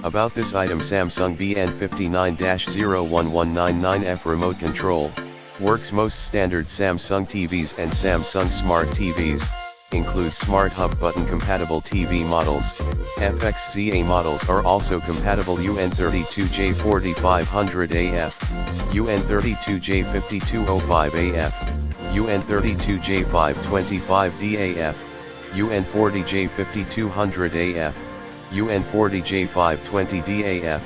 About this item: Samsung BN59-01199F remote control, works most standard Samsung TVs and Samsung Smart TVs, includes Smart Hub button compatible TV models. FXZA models are also compatible: UN32J4500AF, UN32J5205AF, UN32J525DAF, UN40J5200AF, UN40J520DAF,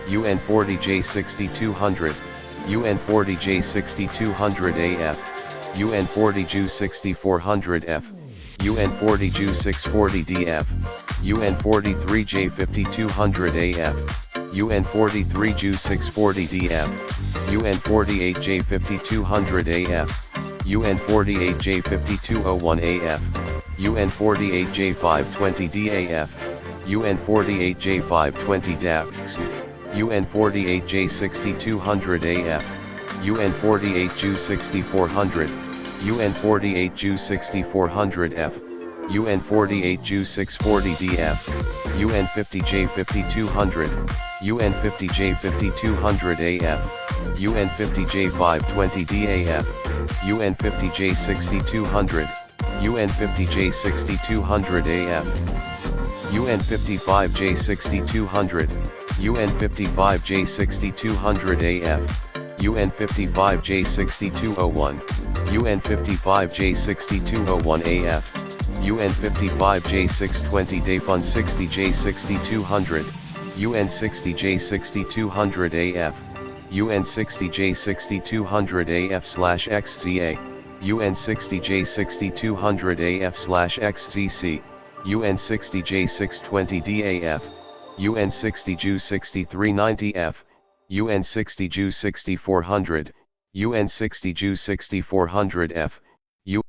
UN40J6200, UN40J6200AF, UN40Ju6400F, UN40Ju640DF, UN43J5200AF, UN43Ju640DF, UN48J5200AF, UN48J5201AF, UN48J520DAF, UN48J520DAX, UN48J6200AF, UN48Ju6400, UN48Ju6400F, UN48Ju640DF, UN50J5200, UN50J5200AF, UN50J520DAF, UN50J6200, UN50J6200AF, UN55J6200, UN55J6200AF, UN55J6201, UN55J6201AF, UN55J620 Dayfun 60J6200, UN60J6200AF, UN60J6200AF/XZA, UN60J6200AF/XZC, UN60J620DAF, UN60Ju6390F, UN60Ju6400, UN60Ju6400F,